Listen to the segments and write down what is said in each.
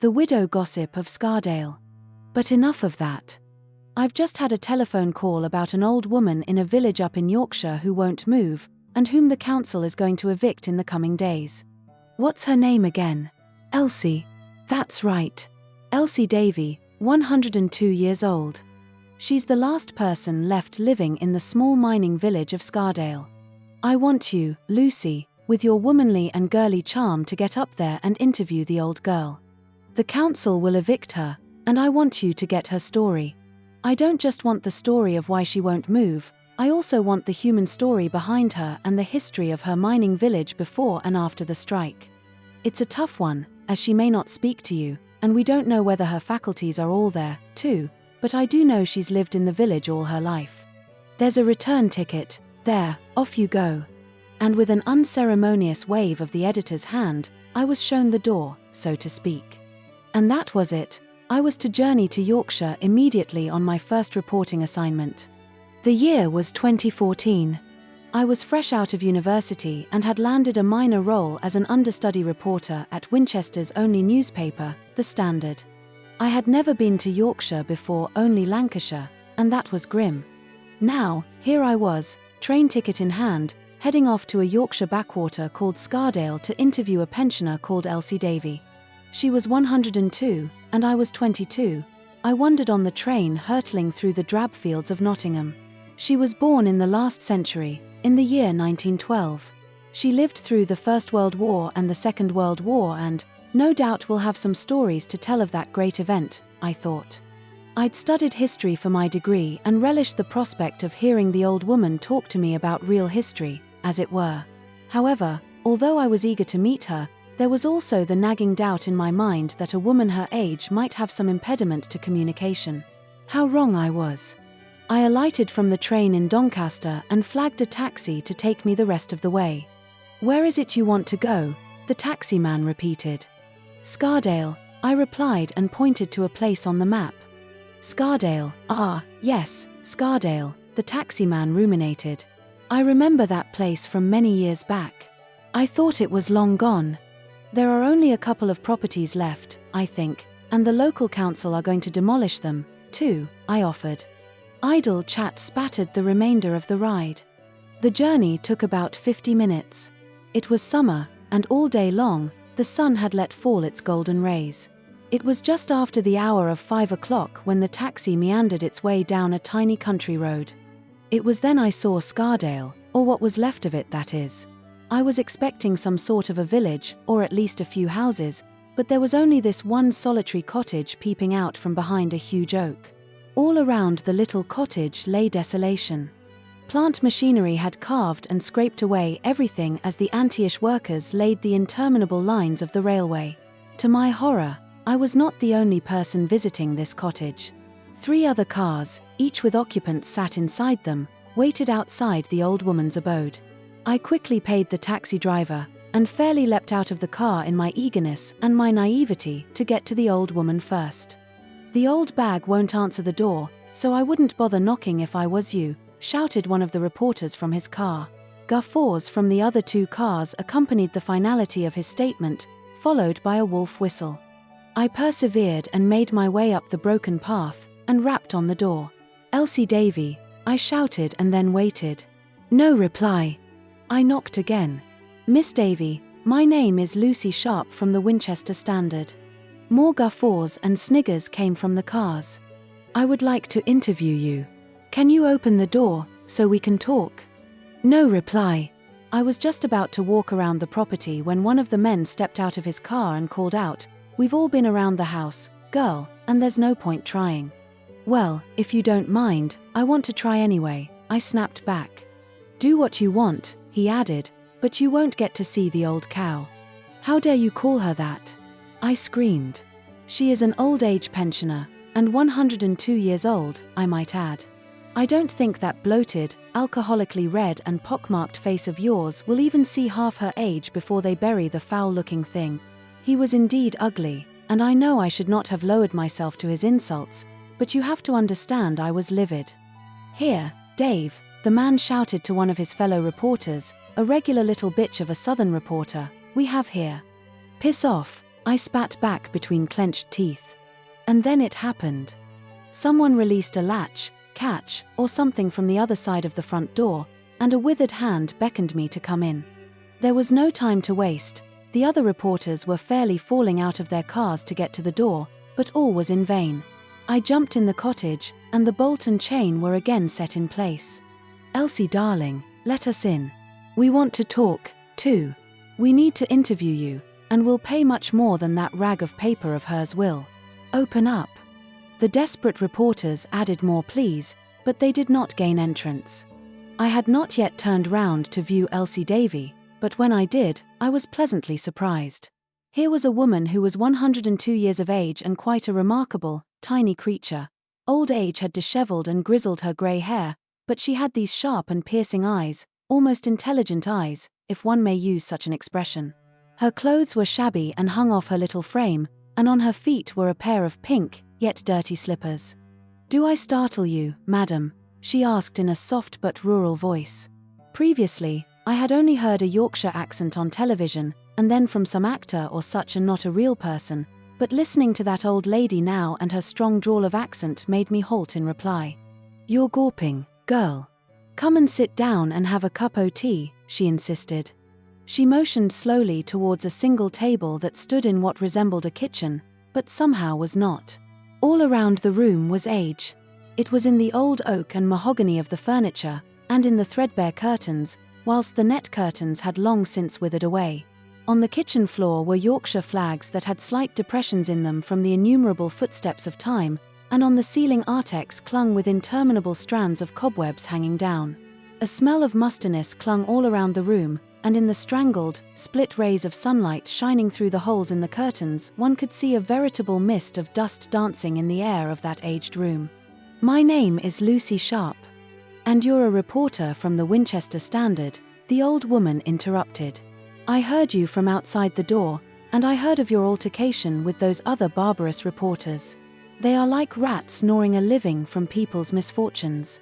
The widow gossip of Scardale. But enough of that. I've just had a telephone call about an old woman in a village up in Yorkshire who won't move, and whom the council is going to evict in the coming days. What's her name again? Elsie. That's right. Elsie Davey, 102 years old. She's the last person left living in the small mining village of Scardale. I want you, Lucy, with your womanly and girly charm to get up there and interview the old girl. The council will evict her, and I want you to get her story. I don't just want the story of why she won't move, I also want the human story behind her and the history of her mining village before and after the strike. It's a tough one, as she may not speak to you, and we don't know whether her faculties are all there, too, but I do know she's lived in the village all her life. There's a return ticket, there, off you go. And with an unceremonious wave of the editor's hand, I was shown the door, so to speak. And that was it. I was to journey to Yorkshire immediately on my first reporting assignment. The year was 2014. I was fresh out of university and had landed a minor role as an understudy reporter at Winchester's only newspaper, The Standard. I had never been to Yorkshire before, only Lancashire, and that was grim. Now, here I was, train ticket in hand, heading off to a Yorkshire backwater called Scardale to interview a pensioner called Elsie Davey. She was 102, and I was 22. I wandered on the train hurtling through the drab fields of Nottingham. She was born in the last century, in the year 1912. She lived through the First World War and the Second World War and, no doubt, will have some stories to tell of that great event, I thought. I'd studied history for my degree and relished the prospect of hearing the old woman talk to me about real history, as it were. However, although I was eager to meet her, there was also the nagging doubt in my mind that a woman her age might have some impediment to communication. How wrong I was. I alighted from the train in Doncaster and flagged a taxi to take me the rest of the way. "Where is it you want to go?" the taxi man repeated. "Scardale," I replied and pointed to a place on the map. "Scardale, yes, Scardale," the taxi man ruminated. "I remember that place from many years back. I thought it was long gone. There are only a couple of properties left, I think, and the local council are going to demolish them, too," I offered. Idle chat spattered the remainder of the ride. The journey took about 50 minutes. It was summer, and all day long, the sun had let fall its golden rays. It was just after the hour of 5 o'clock when the taxi meandered its way down a tiny country road. It was then I saw Scardale, or what was left of it, that is. I was expecting some sort of a village, or at least a few houses, but there was only this one solitary cottage peeping out from behind a huge oak. All around the little cottage lay desolation. Plant machinery had carved and scraped away everything as the anti-ish workers laid the interminable lines of the railway. To my horror, I was not the only person visiting this cottage. 3 other cars, each with occupants sat inside them, waited outside the old woman's abode. I quickly paid the taxi driver, and fairly leapt out of the car in my eagerness and my naivety to get to the old woman first. "The old bag won't answer the door, so I wouldn't bother knocking if I was you," shouted one of the reporters from his car. Guffaws from the other 2 cars accompanied the finality of his statement, followed by a wolf whistle. I persevered and made my way up the broken path, and rapped on the door. "Elsie Davey," I shouted, and then waited. No reply. I knocked again. "Miss Davey, my name is Lucy Sharp from the Winchester Standard." More guffaws and sniggers came from the cars. "I would like to interview you. Can you open the door, so we can talk?" No reply. I was just about to walk around the property when one of the men stepped out of his car and called out, "We've all been around the house, girl, and there's no point trying." "Well, if you don't mind, I want to try anyway," I snapped back. "Do what you want," he added, "but you won't get to see the old cow." "How dare you call her that?" I screamed. "She is an old-age pensioner, and 102 years old, I might add. I don't think that bloated, alcoholically red and pockmarked face of yours will even see half her age before they bury the foul-looking thing." He was indeed ugly, and I know I should not have lowered myself to his insults, but you have to understand I was livid. "Here, Dave," the man shouted to one of his fellow reporters, a regular little bitch of a southern reporter, "we have here." "Piss off," I spat back between clenched teeth. And then it happened. Someone released a latch, catch, or something from the other side of the front door, and a withered hand beckoned me to come in. There was no time to waste. The other reporters were fairly falling out of their cars to get to the door, but all was in vain. I jumped in the cottage, and the bolt and chain were again set in place. "Elsie darling, let us in. We want to talk, too. We need to interview you, and we'll pay much more than that rag of paper of hers will. Open up." The desperate reporters added more pleas, but they did not gain entrance. I had not yet turned round to view Elsie Davey, but when I did, I was pleasantly surprised. Here was a woman who was 102 years of age and quite a remarkable, tiny creature. Old age had dishevelled and grizzled her grey hair, but she had these sharp and piercing eyes, almost intelligent eyes, if one may use such an expression. Her clothes were shabby and hung off her little frame, and on her feet were a pair of pink, yet dirty slippers. "Do I startle you, madam?" she asked in a soft but rural voice. Previously, I had only heard a Yorkshire accent on television, and then from some actor or such, and not a real person, but listening to that old lady now and her strong drawl of accent made me halt in reply. "You're gawping, girl. Come and sit down and have a cup o' tea," she insisted. She motioned slowly towards a single table that stood in what resembled a kitchen, but somehow was not. All around the room was age. It was in the old oak and mahogany of the furniture, and in the threadbare curtains, whilst the net curtains had long since withered away. On the kitchen floor were Yorkshire flags that had slight depressions in them from the innumerable footsteps of time, and on the ceiling artex clung with interminable strands of cobwebs hanging down. A smell of mustiness clung all around the room, and in the strangled, split rays of sunlight shining through the holes in the curtains, one could see a veritable mist of dust dancing in the air of that aged room. "My name is Lucy Sharp. And you're a reporter from the Winchester Standard," the old woman interrupted. "I heard you from outside the door, and I heard of your altercation with those other barbarous reporters. They are like rats gnawing a living from people's misfortunes."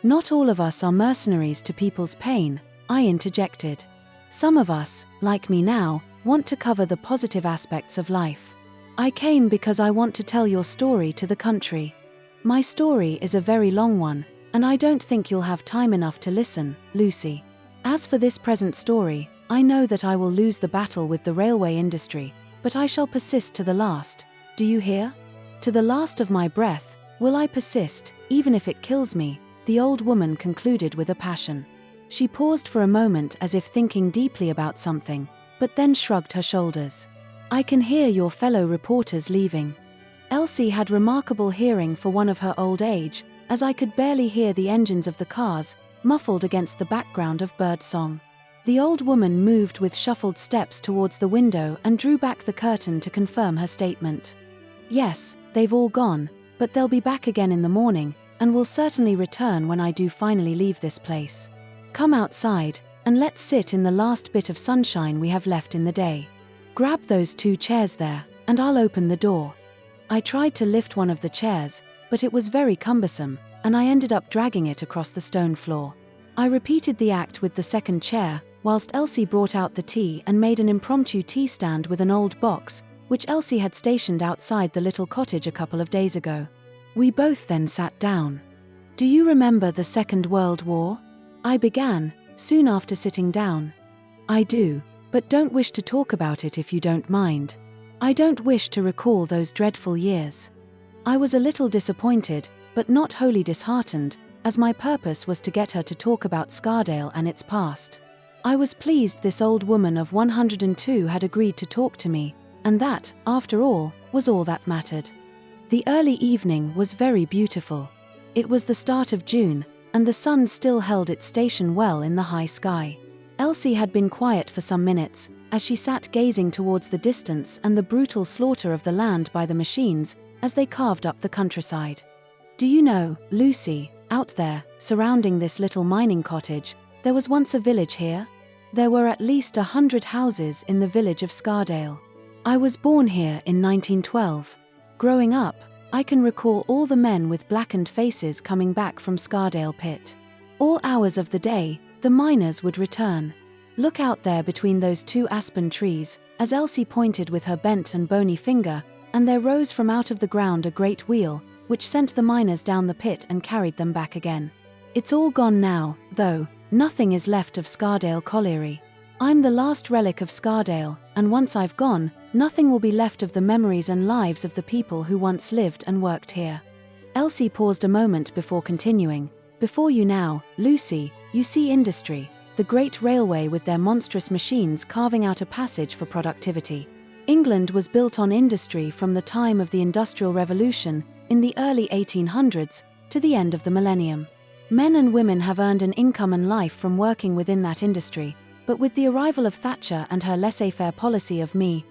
"Not all of us are mercenaries to people's pain," I interjected. "Some of us, like me now, want to cover the positive aspects of life. I came because I want to tell your story to the country. My story is a very long one, and I don't think you'll have time enough to listen, Lucy. As for this present story, I know that I will lose the battle with the railway industry, but I shall persist to the last. Do you hear? To the last of my breath, will I persist, even if it kills me," the old woman concluded with a passion. She paused for a moment as if thinking deeply about something, but then shrugged her shoulders. "I can hear your fellow reporters leaving." Elsie had remarkable hearing for one of her old age, as I could barely hear the engines of the cars, muffled against the background of bird song. The old woman moved with shuffled steps towards the window and drew back the curtain to confirm her statement. "Yes, they've all gone, but they'll be back again in the morning, and will certainly return when I do finally leave this place. Come outside, and let's sit in the last bit of sunshine we have left in the day. Grab those 2 chairs there, and I'll open the door." I tried to lift one of the chairs, but it was very cumbersome, and I ended up dragging it across the stone floor. I repeated the act with the second chair, whilst Elsie brought out the tea and made an impromptu tea stand with an old box, which Elsie had stationed outside the little cottage a couple of days ago. We both then sat down. "Do you remember the Second World War?" I began, soon after sitting down. "I do, but don't wish to talk about it if you don't mind. I don't wish to recall those dreadful years." I was a little disappointed, but not wholly disheartened, as my purpose was to get her to talk about Scardale and its past. I was pleased this old woman of 102 had agreed to talk to me, and that, after all, was all that mattered. The early evening was very beautiful. It was the start of June, and the sun still held its station well in the high sky. Elsie had been quiet for some minutes, as she sat gazing towards the distance and the brutal slaughter of the land by the machines, as they carved up the countryside. "Do you know, Lucy, out there, surrounding this little mining cottage, there was once a village here? There were at least 100 houses in the village of Scardale. I was born here in 1912. Growing up, I can recall all the men with blackened faces coming back from Scardale pit. All hours of the day, the miners would return. Look out there between those two aspen trees, as Elsie pointed with her bent and bony finger, and there rose from out of the ground a great wheel, which sent the miners down the pit and carried them back again. It's all gone now, though, nothing is left of Scardale colliery. I'm the last relic of Scardale, and once I've gone, nothing will be left of the memories and lives of the people who once lived and worked here. Elsie paused a moment before continuing. Before you now, Lucy, you see industry, the great railway with their monstrous machines carving out a passage for productivity. England was built on industry from the time of the Industrial Revolution, in the early 1800s, to the end of the millennium. Men and women have earned an income and life from working within that industry, but with the arrival of Thatcher and her laissez-faire policy of me,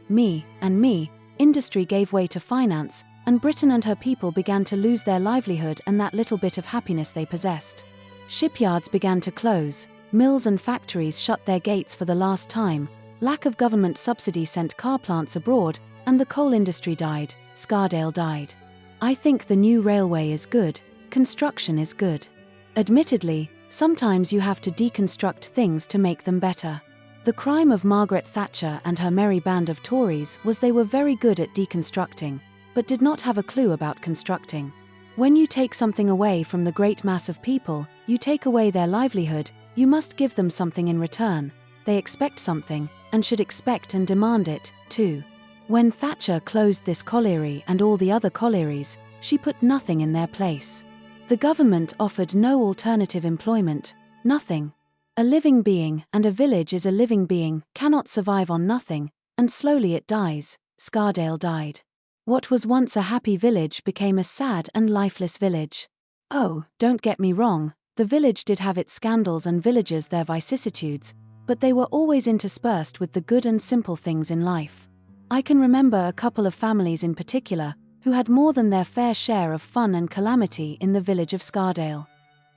and me, industry gave way to finance, and Britain and her people began to lose their livelihood and that little bit of happiness they possessed. Shipyards began to close, mills and factories shut their gates for the last time, lack of government subsidy sent car plants abroad, and the coal industry died, Scardale died. I think the new railway is good, construction is good. Admittedly, sometimes you have to deconstruct things to make them better. The crime of Margaret Thatcher and her merry band of Tories was they were very good at deconstructing, but did not have a clue about constructing. When you take something away from the great mass of people, you take away their livelihood, you must give them something in return. They expect something, and should expect and demand it, too. When Thatcher closed this colliery and all the other collieries, she put nothing in their place. The government offered no alternative employment, nothing. A living being, and a village is a living being, cannot survive on nothing, and slowly it dies. Scardale died. What was once a happy village became a sad and lifeless village. Oh, don't get me wrong, the village did have its scandals and villages their vicissitudes, but they were always interspersed with the good and simple things in life. I can remember a couple of families in particular, who had more than their fair share of fun and calamity in the village of Scardale.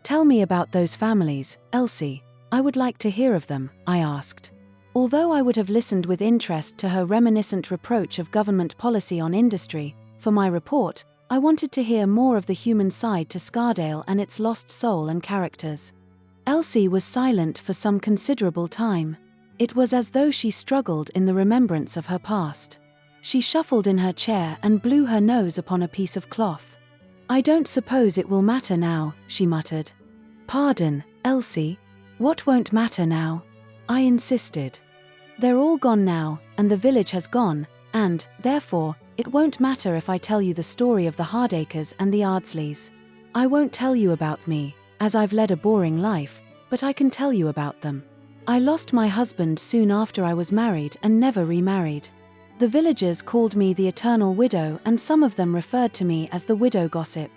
Tell me about those families, Elsie. I would like to hear of them, I asked. Although I would have listened with interest to her reminiscent reproach of government policy on industry, for my report, I wanted to hear more of the human side to Scardale and its lost soul and characters. Elsie was silent for some considerable time. It was as though she struggled in the remembrance of her past. She shuffled in her chair and blew her nose upon a piece of cloth. I don't suppose it will matter now, she muttered. Pardon, Elsie. What won't matter now? I insisted. They're all gone now, and the village has gone, and, therefore, it won't matter if I tell you the story of the Hardakers and the Ardsleys. I won't tell you about me, as I've led a boring life, but I can tell you about them. I lost my husband soon after I was married and never remarried. The villagers called me the eternal widow, and some of them referred to me as the widow gossip.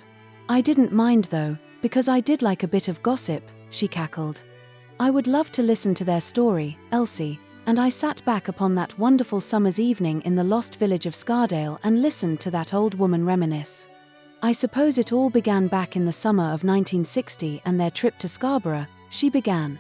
I didn't mind though, because I did like a bit of gossip, she cackled. I would love to listen to their story, Elsie, and I sat back upon that wonderful summer's evening in the lost village of Scardale and listened to that old woman reminisce. I suppose it all began back in the summer of 1960 and their trip to Scarborough, she began.